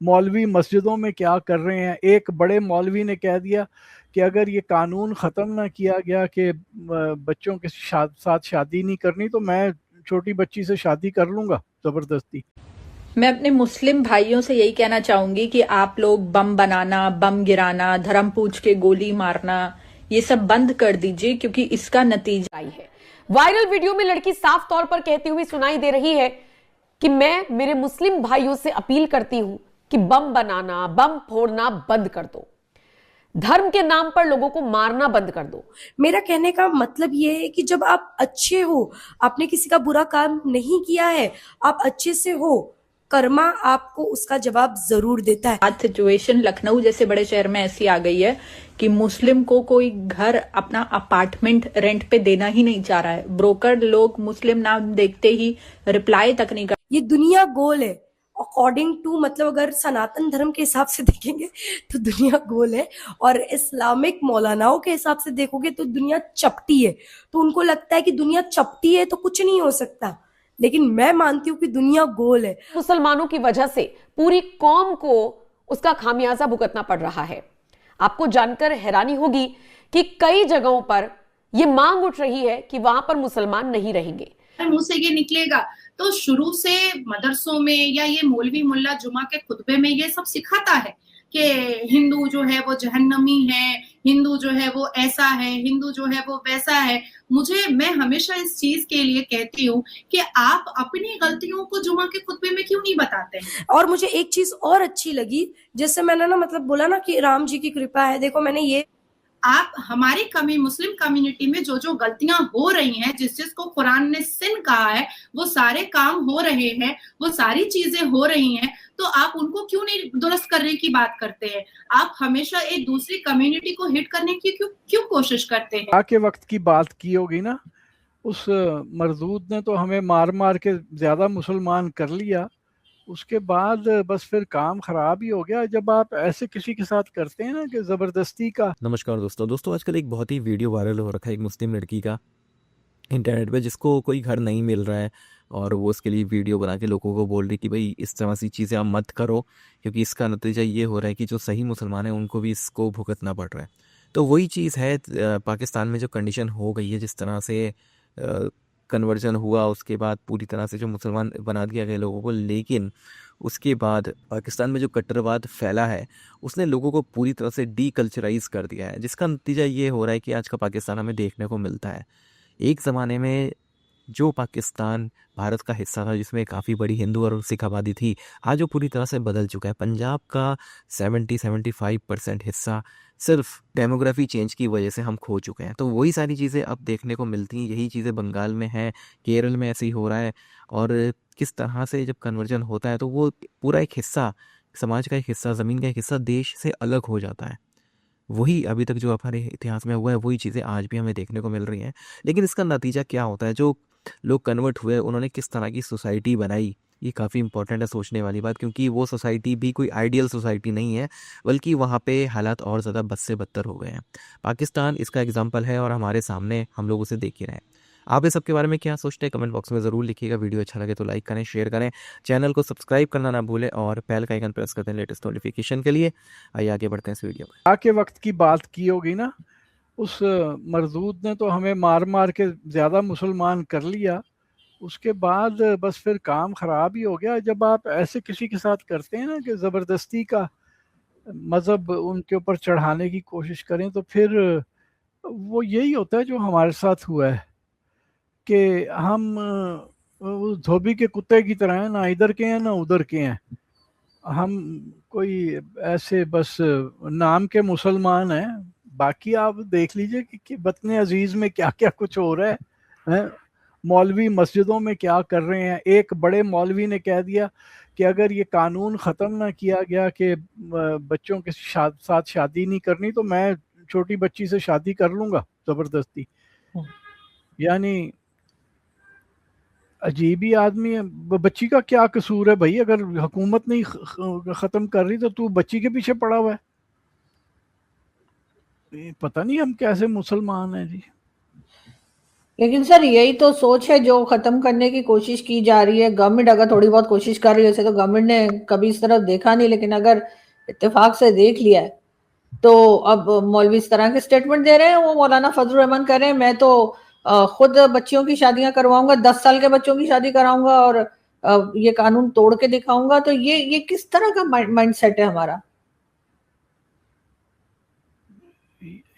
मौलवी मस्जिदों में क्या कर रहे हैं। एक बड़े मौलवी ने कह दिया कि अगर ये कानून ख़त्म ना किया गया कि बच्चों के साथ शादी नहीं करनी, तो मैं छोटी बच्ची से शादी कर लूँगा ज़बरदस्ती। मैं अपने मुस्लिम भाइयों से यही कहना चाहूंगी कि आप लोग बम बनाना, बम गिराना, धर्म पूछ के गोली मारना, ये सब बंद कर दीजिए, क्योंकि इसका नतीजा आई है। वायरल वीडियो में लड़की साफ तौर पर कहती हुई सुनाई दे रही है कि मैं मेरे मुस्लिम भाइयों से अपील करती हूं कि बम बनाना, बम फोड़ना बंद कर दो, धर्म के नाम पर लोगों को मारना बंद कर दो। मेरा कहने का मतलब ये है कि जब आप अच्छे हो, आपने किसी का बुरा काम नहीं किया है, आप अच्छे से हो, कर्मा आपको उसका जवाब जरूर देता है। आज सिचुएशन लखनऊ जैसे बड़े शहर में ऐसी आ गई है कि मुस्लिम को कोई घर, अपना अपार्टमेंट रेंट पे देना ही नहीं चाह रहा है। ब्रोकर लोग मुस्लिम नाम देखते ही रिप्लाई तक नहीं कर। ये दुनिया गोल है अकॉर्डिंग टू, मतलब अगर सनातन धर्म के हिसाब से देखेंगे तो दुनिया गोल है, और इस्लामिक मौलानाओं के हिसाब से देखोगे तो दुनिया चपटी है। तो उनको लगता है कि दुनिया चपटी है तो कुछ नहीं हो सकता, लेकिन मैं मानती हूँ कि दुनिया गोल है। मुसलमानों की वजह से पूरी कौम को उसका खामियाजा भुगतना पड़ रहा है। आपको जानकर हैरानी होगी कि कई जगहों पर यह मांग उठ रही है कि वहां पर मुसलमान नहीं रहेंगे। मुंह से ये निकलेगा तो शुरू से मदरसों में या ये मौलवी मुल्ला जुमा के खुतबे में ये सब सिखाता है कि हिंदू जो है वो जहन्नमी है, हिंदू जो है वो ऐसा है, हिंदू जो है वो वैसा है। मैं हमेशा इस चीज के लिए कहती हूँ कि आप अपनी गलतियों को जुमा के खुतबे में क्यों नहीं बताते हैं। और मुझे एक चीज और अच्छी लगी, जैसे मैंने ना मतलब बोला ना कि राम जी की कृपा है, देखो मैंने ये, आप हमारी मुस्लिम कम्युनिटी में जो जो गलतियां हो रही हैं, जिस जिसको कुरान ने सिन कहा है, वो सारे काम हो रहे हैं, वो सारी चीजें हो रही हैं, तो आप उनको क्यों नहीं दुरुस्त करने की बात करते हैं। आप हमेशा एक दूसरी कम्युनिटी को हिट करने की क्यों कोशिश करते हैं। आके वक्त की बात की होगी ना, उस मरदूद ने तो हमें मार मार के ज्यादा मुसलमान कर लिया, उसके बाद बस फिर काम खराब ही हो गया जब आप ऐसे किसी के साथ करते हैं ना कि ज़बरदस्ती का। नमस्कार दोस्तों आजकल एक बहुत ही वीडियो वायरल हो रखा है एक मुस्लिम लड़की का इंटरनेट पे, जिसको कोई घर नहीं मिल रहा है और वो उसके लिए वीडियो बना के लोगों को बोल रही कि भाई इस तरह सी चीज़ें आप मत करो, क्योंकि इसका नतीजा ये हो रहा है कि जो सही मुसलमान है उनको भी इसको भुगतना पड़ रहा है। तो वही चीज़ है पाकिस्तान में जो कंडीशन हो गई है, जिस तरह से कन्वर्जन हुआ, उसके बाद पूरी तरह से जो मुसलमान बना दिया गया लोगों को, लेकिन उसके बाद पाकिस्तान में जो कट्टरवाद फैला है उसने लोगों को पूरी तरह से डीकल्चराइज कर दिया है, जिसका नतीजा ये हो रहा है कि आज का पाकिस्तान हमें देखने को मिलता है। एक ज़माने में जो पाकिस्तान भारत का हिस्सा था, जिसमें काफ़ी बड़ी हिंदू और सिख आबादी थी, आज वो पूरी तरह से बदल चुका है। पंजाब का 70-75% हिस्सा सिर्फ डेमोग्राफी चेंज की वजह से हम खो चुके हैं। तो वही सारी चीज़ें अब देखने को मिलती हैं, यही चीज़ें बंगाल में हैं, केरल में ऐसे ही हो रहा है। और किस तरह से जब कन्वर्जन होता है तो वो पूरा एक हिस्सा, समाज का एक हिस्सा, ज़मीन का एक हिस्सा देश से अलग हो जाता है। वही अभी तक जो हमारे इतिहास में हुआ है, वही चीज़ें आज भी हमें देखने को मिल रही हैं। लेकिन इसका नतीजा क्या होता है, जो लोग कन्वर्ट हुए उन्होंने किस तरह की सोसाइटी बनाई, ये काफ़ी इंपॉर्टेंट है सोचने वाली बात, क्योंकि वो सोसाइटी भी कोई आइडियल सोसाइटी नहीं है, बल्कि वहाँ पे हालात और ज़्यादा बद से बदतर हो गए हैं। पाकिस्तान इसका एग्जाम्पल है और हमारे सामने हम लोग उसे देख ही रहे हैं। आप इस सब के बारे में क्या सोचते हैं, कमेंट बॉक्स में ज़रूर लिखिएगा। वीडियो अच्छा लगे तो लाइक करें, शेयर करें, चैनल को सब्सक्राइब करना ना भूलें और बेल का आइकन प्रेस कर दें लेटेस्ट नोटिफिकेशन के लिए। आइए आगे बढ़ते हैं इस वीडियो में। आके वक्त की बात की होगी ना, उस मरदूद ने तो हमें मार मार के ज़्यादा मुसलमान कर लिया, उसके बाद बस फिर काम खराब ही हो गया जब आप ऐसे किसी के साथ करते हैं ना कि ज़बरदस्ती का मज़हब उनके ऊपर चढ़ाने की कोशिश करें, तो फिर वो यही होता है जो हमारे साथ हुआ है कि हम उस धोबी के कुत्ते की तरह हैं, ना इधर के हैं ना उधर के हैं। हम कोई ऐसे बस नाम के मुसलमान हैं, बाकी आप देख लीजिए कि वतन अजीज़ में क्या क्या कुछ हो रहा है। मौलवी मस्जिदों में क्या कर रहे हैं। एक बड़े मौलवी ने कह दिया कि अगर ये कानून ख़त्म ना किया गया कि बच्चों के साथ शादी नहीं करनी, तो मैं छोटी बच्ची से शादी कर लूँगा ज़बरदस्ती। यानी अजीब ही आदमी है। बच्ची का क्या कसूर है भाई, अगर हुकूमत नहीं ख़त्म कर रही तो तू बच्ची के पीछे पड़ा हुआ है। पता नहीं हम कैसे मुसलमान हैं जी। लेकिन सर यही तो सोच है जो खत्म करने की कोशिश की जा रही है। गवर्नमेंट अगर थोड़ी बहुत कोशिश कर रही है, वैसे तो गवर्नमेंट ने कभी इस तरफ देखा नहीं, लेकिन अगर इत्तेफाक से देख लिया है तो अब मौलवी इस तरह के स्टेटमेंट दे रहे हैं। वो मौलाना फजल रहमान कह रहे हैं मैं तो खुद बच्चियों की शादियां करवाऊंगा, 10 साल के बच्चों की शादी कराऊंगा और ये कानून तोड़ के दिखाऊंगा। तो ये किस तरह का माइंड सेट है हमारा?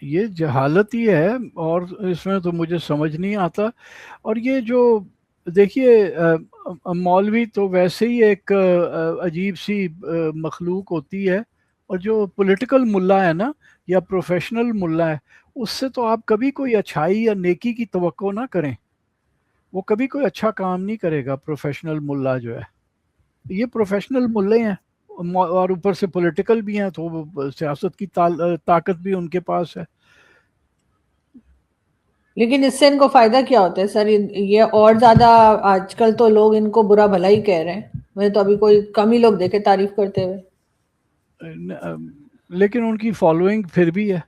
ये जहालत ही है, और इसमें तो मुझे समझ नहीं आता। और ये जो देखिए, मौलवी तो वैसे ही एक अजीब सी मखलूक होती है, और जो पॉलिटिकल मुल्ला है ना, या प्रोफेशनल मुल्ला है, उससे तो आप कभी कोई अच्छाई या नेकी की तवक्को ना करें। वो कभी कोई अच्छा काम नहीं करेगा, प्रोफेशनल मुल्ला जो है। ये प्रोफेशनल मुल्ले हैं, और ऊपर से पॉलिटिकल भी हैं, तो वो सियासत की ताकत भी उनके पास है। लेकिन इससे इनको फायदा क्या होता है सर? ये और ज्यादा आजकल तो लोग इनको बुरा भला ही कह रहे हैं। मैंने तो अभी कोई कम ही लोग देखे तारीफ करते हुए। लेकिन उनकी फॉलोइंग फिर भी है।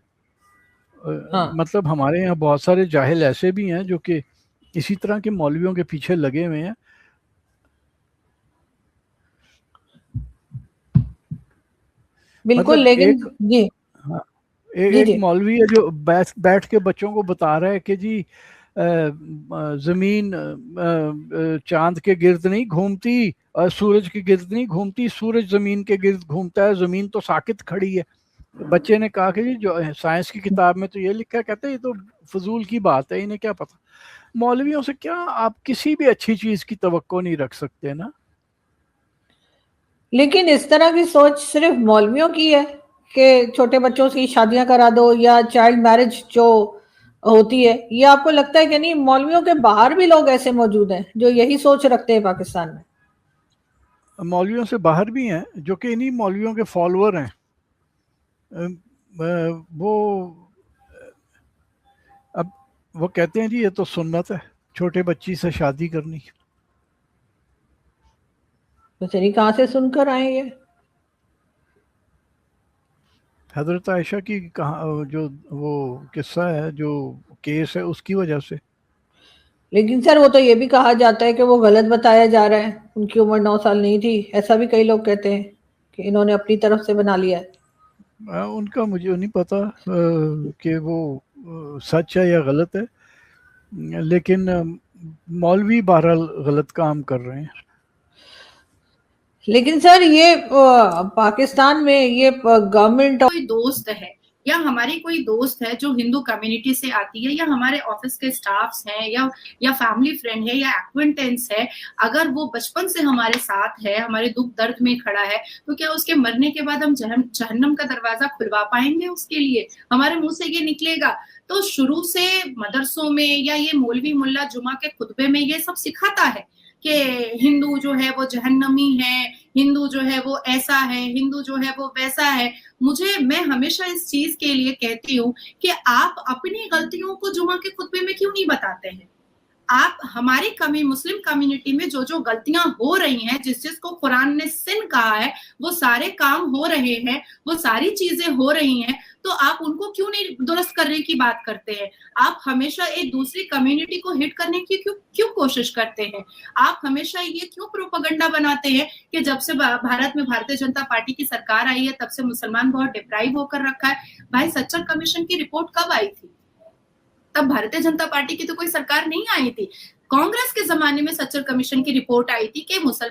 हाँ, मतलब हमारे यहाँ बहुत सारे जाहिल ऐसे भी हैं जो कि इसी तरह के मौलवियों के पीछे लगे हुए हैं। बिल्कुल। मतलब लेकिन एक, जी हाँ, जी एक जी मौलवी है जो बैठ के बच्चों को बता रहा है कि जी जमीन चांद के गिर्द नहीं घूमती, सूरज के गिर्द नहीं घूमती, सूरज जमीन के गिर्द घूमता है, जमीन तो साकित खड़ी है। बच्चे ने कहा कि जी जो साइंस की किताब में तो ये लिखा है। कहते हैं ये तो फजूल की बात है, इन्हें क्या पता। मौलवियों से क्या आप किसी भी अच्छी चीज की तवक्को नहीं रख सकते ना। लेकिन इस तरह की सोच सिर्फ मौलवियों की है कि छोटे बच्चों की शादियां करा दो या चाइल्ड मैरिज जो होती है, ये आपको लगता है कि नहीं मौलवियों के बाहर भी लोग ऐसे मौजूद हैं जो यही सोच रखते हैं पाकिस्तान में? मौलवियों से बाहर भी हैं जो कि इन्हीं मौलवियों के फॉलोअर हैं। वो अब वो कहते हैं जी ये तो सुन्नत है छोटे बच्ची से शादी करनी। तो चलिए कहाँ से सुनकर आए ये? हजरत आयशा की कहा जो वो किस्सा है, जो केस है, उसकी वजह से। लेकिन सर वो तो ये भी कहा जाता है कि वो गलत बताया जा रहा है, उनकी उम्र 9 साल नहीं थी। ऐसा भी कई लोग कहते हैं कि इन्होंने अपनी तरफ से बना लिया है। उनका मुझे नहीं पता कि वो सच है या गलत है, लेकिन मौलवी बहरहाल गलत काम कर रहे हैं। लेकिन सर ये पाकिस्तान में ये गवर्नमेंट कोई दोस्त है या हमारी कोई दोस्त है जो हिंदू कम्युनिटी से आती है, या हमारे ऑफिस के स्टाफ्स हैं, या फैमिली फ्रेंड है, या एक्वेंटेंस है, अगर वो बचपन से हमारे साथ है, हमारे दुख दर्द में खड़ा है, तो क्या उसके मरने के बाद हम जहन्नम का दरवाजा खुलवा पाएंगे उसके लिए? हमारे मुंह से ये निकलेगा? तो शुरू से मदरसों में या ये मौलवी मुल्ला जुमा के खुतबे में ये सब सिखाता है कि हिंदू जो है वो जहन्नमी है, हिंदू जो है वो ऐसा है, हिंदू जो है वो वैसा है। मैं हमेशा इस चीज के लिए कहती हूँ कि आप अपनी गलतियों को जुमा के खुतबे में क्यों नहीं बताते हैं? आप हमारी मुस्लिम कम्युनिटी में जो जो गलतियां हो रही हैं, जिसको कुरान ने सिन कहा है, वो सारे काम हो रहे हैं, वो सारी चीजें हो रही हैं, तो आप उनको क्यों नहीं दुरुस्त करने की बात करते हैं? आप हमेशा एक दूसरी कम्युनिटी को हिट करने की क्यों कोशिश करते हैं? आप हमेशा ये क्यों प्रोपेगेंडा बनाते हैं कि जब से भारत में भारतीय जनता पार्टी की सरकार आई है तब से मुसलमान बहुत डिप्राइव होकर रखा है। भाई सच्चर कमीशन की रिपोर्ट कब आई थी? तब भारतीय जनता पार्टी की तो कोई सरकार नहीं आई थी। कांग्रेस के जमाने में सच्चर कमीशन की रिपोर्ट आई थी कि मुसलमान